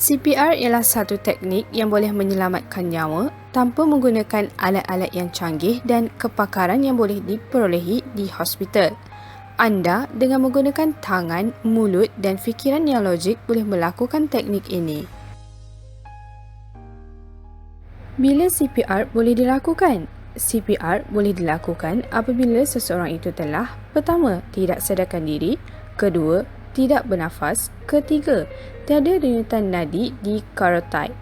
CPR ialah satu teknik yang boleh menyelamatkan nyawa tanpa menggunakan alat-alat yang canggih dan kepakaran yang boleh diperolehi di hospital. Anda dengan menggunakan tangan, mulut dan fikiran yang logik boleh melakukan teknik ini. Bila CPR boleh dilakukan? CPR boleh dilakukan apabila seseorang itu telah: pertama, tidak sadarkan diri; kedua, tidak bernafas; ketiga, tiada denyutan nadi di karotid.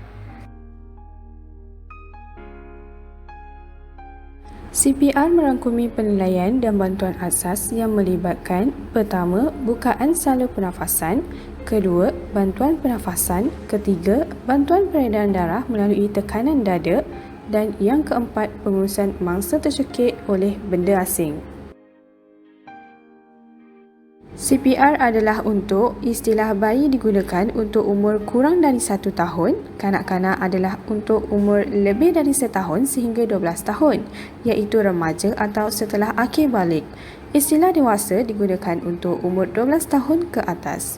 CPR merangkumi penilaian dan bantuan asas yang melibatkan: pertama, bukaan salur pernafasan; kedua, bantuan pernafasan; ketiga, bantuan peredaran darah melalui tekanan dada; dan yang keempat, pengurusan mangsa tercekik oleh benda asing. CPR adalah untuk istilah bayi digunakan untuk umur kurang dari 1 tahun, kanak-kanak adalah untuk umur lebih dari 1 tahun sehingga 12 tahun, iaitu remaja atau setelah akhir balik. Istilah dewasa digunakan untuk umur 12 tahun ke atas.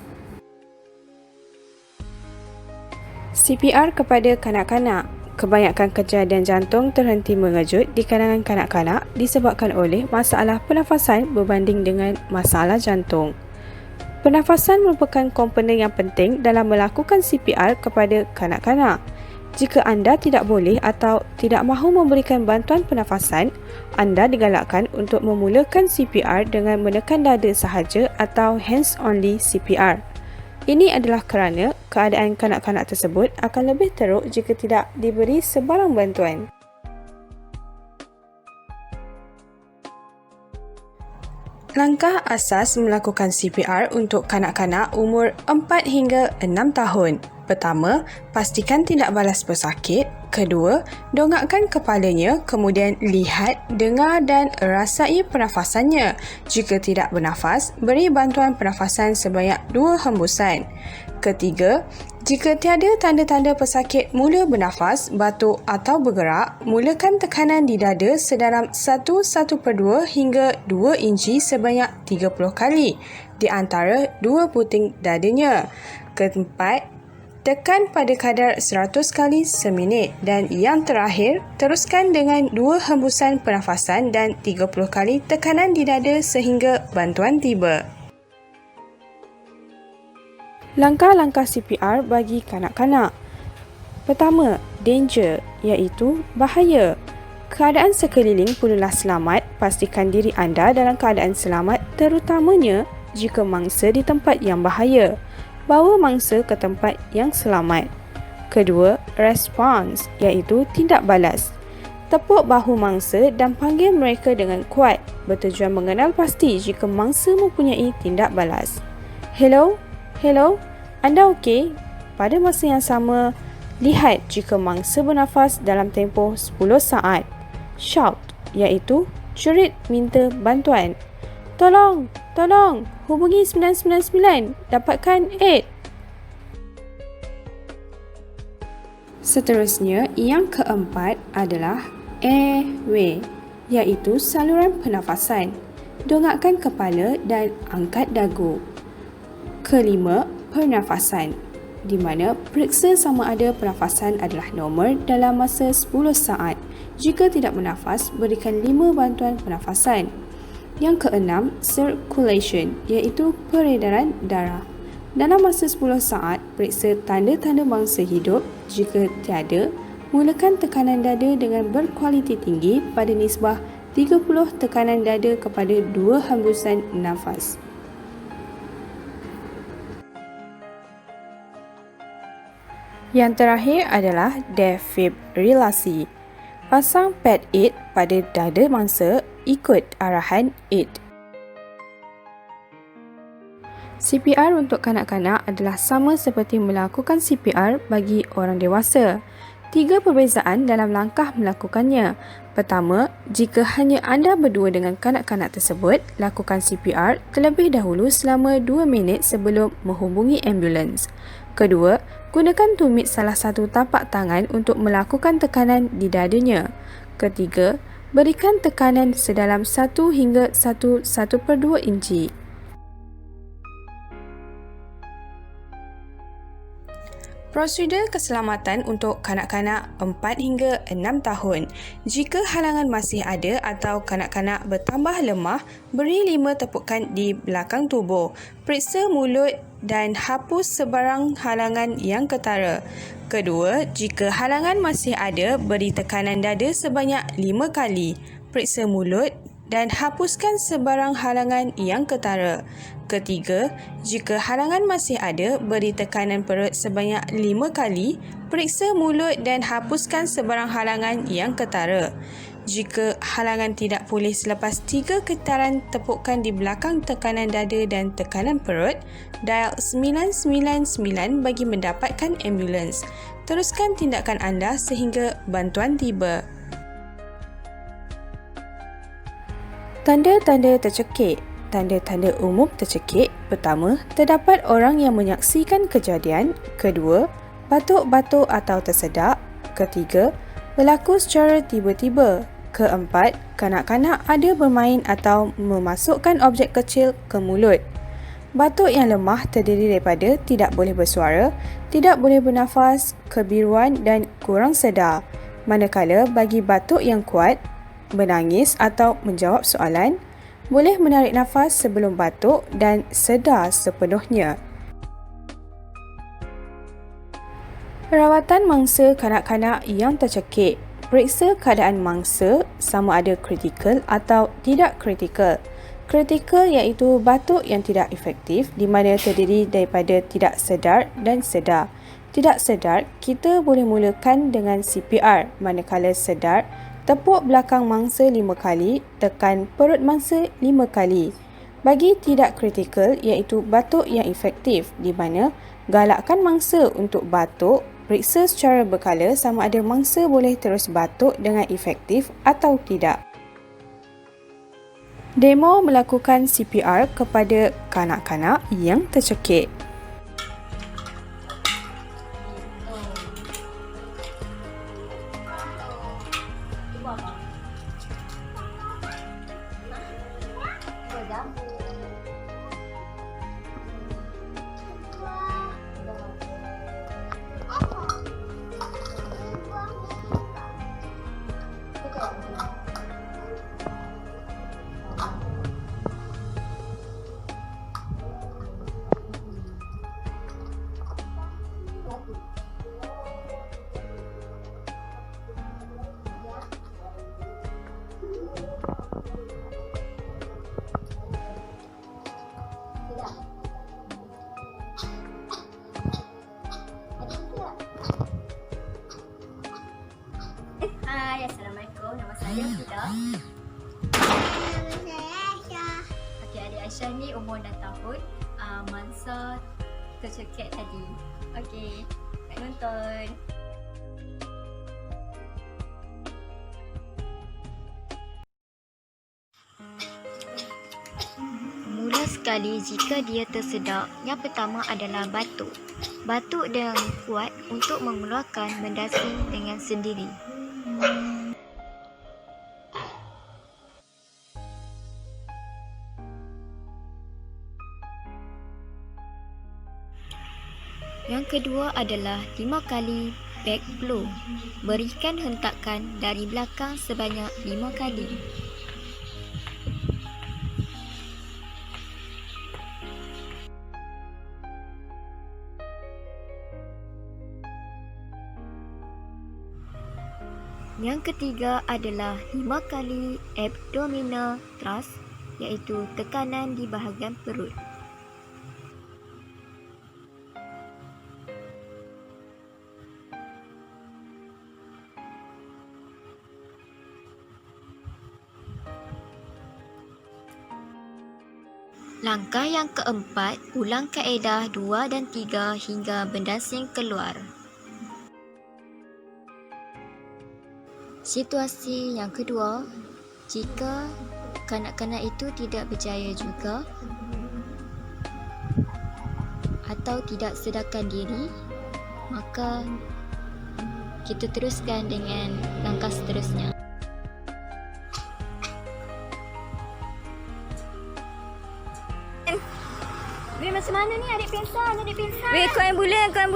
CPR kepada kanak-kanak. Kebanyakan kejadian jantung terhenti mengejut di kalangan kanak-kanak disebabkan oleh masalah pernafasan berbanding dengan masalah jantung. Pernafasan merupakan komponen yang penting dalam melakukan CPR kepada kanak-kanak. Jika anda tidak boleh atau tidak mahu memberikan bantuan pernafasan, anda digalakkan untuk memulakan CPR dengan menekan dada sahaja atau hands-only CPR. Ini adalah kerana keadaan kanak-kanak tersebut akan lebih teruk jika tidak diberi sebarang bantuan. Langkah asas melakukan CPR untuk kanak-kanak umur 4 hingga 6 tahun. Pertama, pastikan tidak balas pesakit. Kedua, dongakkan kepalanya, kemudian lihat, dengar dan rasai pernafasannya. Jika tidak bernafas, beri bantuan pernafasan sebanyak 2 hembusan. Ketiga, jika tiada tanda-tanda pesakit mula bernafas, batuk atau bergerak, mulakan tekanan di dada sedalam 1/1/2 hingga 2 inci sebanyak 30 kali di antara 2 puting dadanya. Keempat, tekan pada kadar 100 kali seminit, dan yang terakhir, teruskan dengan 2 hembusan pernafasan dan 30 kali tekanan di dada sehingga bantuan tiba. Langkah-langkah CPR bagi kanak-kanak. Pertama, danger, iaitu bahaya. Keadaan sekeliling perlulah selamat. Pastikan diri anda dalam keadaan selamat, terutamanya jika mangsa di tempat yang bahaya. Bawa mangsa ke tempat yang selamat. Kedua, response, iaitu tindak balas. Tepuk bahu mangsa dan panggil mereka dengan kuat, bertujuan mengenal pasti jika mangsa mempunyai tindak balas. Hello? Hello? Anda okey? Pada masa yang sama, lihat jika mangsa bernafas dalam tempoh 10 saat. Shout, iaitu cerit minta bantuan. Tolong! Tolong! Hubungi 999, dapatkan aid. Seterusnya, yang keempat adalah airway, iaitu saluran pernafasan. Dongakkan kepala dan angkat dagu. Kelima, pernafasan, di mana periksa sama ada pernafasan adalah normal dalam masa 10 saat. Jika tidak bernafas, berikan 5 bantuan pernafasan. Yang keenam, circulation, iaitu peredaran darah. Dalam masa 10 saat, periksa tanda-tanda mangsa hidup. Jika tiada, mulakan tekanan dada dengan berkualiti tinggi pada nisbah 30 tekanan dada kepada 2 hembusan nafas. Yang terakhir adalah defibrilasi. Pasang pad aid pada dada mangsa, ikut arahan aid. CPR untuk kanak-kanak adalah sama seperti melakukan CPR bagi orang dewasa. 3 perbezaan dalam langkah melakukannya. Pertama, jika hanya anda berdua dengan kanak-kanak tersebut, lakukan CPR terlebih dahulu selama 2 minit sebelum menghubungi ambulans. Kedua, gunakan tumit salah satu tapak tangan untuk melakukan tekanan di dadanya. Ketiga, berikan tekanan sedalam 1 hingga 1/1/2 inci. Prosedur keselamatan untuk kanak-kanak 4 hingga 6 tahun. Jika halangan masih ada atau kanak-kanak bertambah lemah, beri 5 tepukan di belakang tubuh. Periksa mulut dan hapus sebarang halangan yang ketara. Kedua, jika halangan masih ada, beri tekanan dada sebanyak 5 kali. Periksa mulut dan hapuskan sebarang halangan yang ketara. Ketiga, jika halangan masih ada, beri tekanan perut sebanyak 5 kali, periksa mulut dan hapuskan sebarang halangan yang ketara. Jika halangan tidak pulih selepas 3 getaran tepukan di belakang tekanan dada dan tekanan perut, dial 999 bagi mendapatkan ambulans. Teruskan tindakan anda sehingga bantuan tiba. Tanda-tanda tercekik. Tanda-tanda umum tercekik. Pertama, terdapat orang yang menyaksikan kejadian. Kedua, batuk-batuk atau tersedak. Ketiga, berlaku secara tiba-tiba. Keempat, kanak-kanak ada bermain atau memasukkan objek kecil ke mulut. Batuk yang lemah terdiri daripada tidak boleh bersuara, tidak boleh bernafas, kebiruan dan kurang sedar. Manakala bagi batuk yang kuat, menangis atau menjawab soalan, boleh menarik nafas sebelum batuk dan sedar sepenuhnya. Rawatan mangsa kanak-kanak yang tercekik. Periksa keadaan mangsa sama ada kritikal atau tidak kritikal. Kritikal iaitu batuk yang tidak efektif di mana terdiri daripada tidak sedar dan sedar. Tidak sedar, kita boleh mulakan dengan CPR, manakala sedar, tepuk belakang mangsa 5 kali, tekan perut mangsa 5 kali. Bagi tidak kritikal iaitu batuk yang efektif di mana galakkan mangsa untuk batuk, periksa secara berkala sama ada mangsa boleh terus batuk dengan efektif atau tidak. Demo melakukan CPR kepada kanak-kanak yang tercekik. Hai, Assalamualaikum. Nama saya Fida. Nama saya Aisyah. Okey, adik Aisyah ni umur 6 tahun. Mangsa tercekik tadi. Okey, nak nonton. Mula sekali jika dia tersedak, yang pertama adalah batuk. Batuk dengan kuat untuk mengeluarkan mendasing dengan sendiri. Yang kedua adalah 5 kali back blow. Berikan hentakan dari belakang sebanyak 5 kali. Yang ketiga adalah 5 kali abdominal thrust, iaitu tekanan di bahagian perut. Langkah yang keempat, ulang kaedah 2 dan 3 hingga bendasing keluar. Situasi yang kedua, jika kanak-kanak itu tidak berjaya juga atau tidak sedarkan diri, maka kita teruskan dengan langkah seterusnya. Beri Macam mana ni adik pingsan? Weh, kau ambulan. Kan?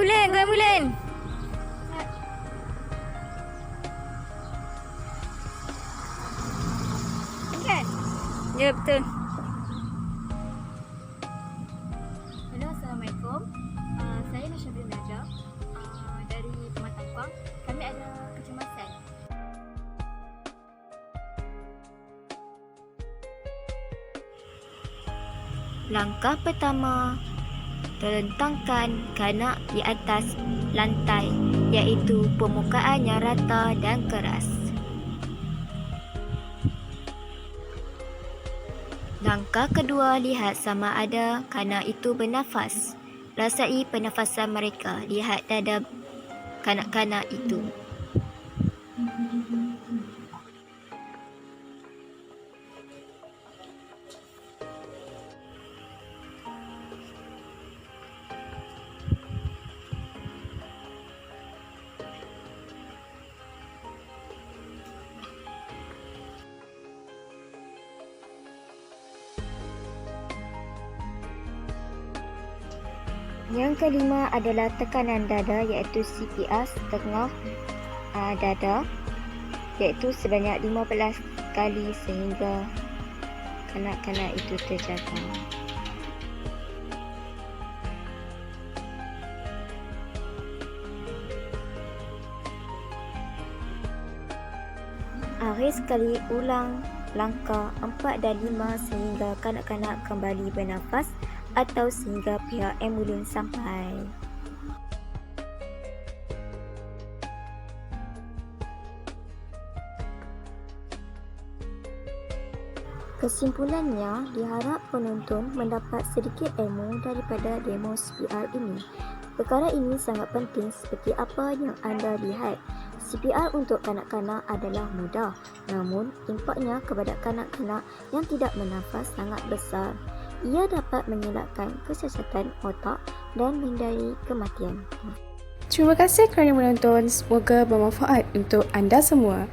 Ya, betul. Hello, Assalamualaikum. Saya Nashabri Najah dari Pematang Kuang. Kami ada kecemasan. Langkah pertama, terlentangkan kanak di atas lantai, iaitu permukaan yang rata dan keras. Langkah kedua, lihat sama ada kanak itu bernafas. Rasai pernafasan mereka, lihat dada kanak-kanak itu. Yang kelima adalah tekanan dada, iaitu CPR setengah dada, iaitu sebanyak 15 kali sehingga kanak-kanak itu terjaga. Akhir sekali, ulang langkah 4 dan 5 sehingga kanak-kanak kembali bernafas atau sehingga pihak ambulans sampai. Kesimpulannya, diharap penonton mendapat sedikit ilmu daripada demo CPR ini. Perkara ini sangat penting seperti apa yang anda lihat. CPR untuk kanak-kanak adalah mudah, namun impaknya kepada kanak-kanak yang tidak bernafas sangat besar. Ia dapat mengelakkan kecacatan otak dan menghindari kematian. Terima kasih kerana menonton. Semoga bermanfaat untuk anda semua.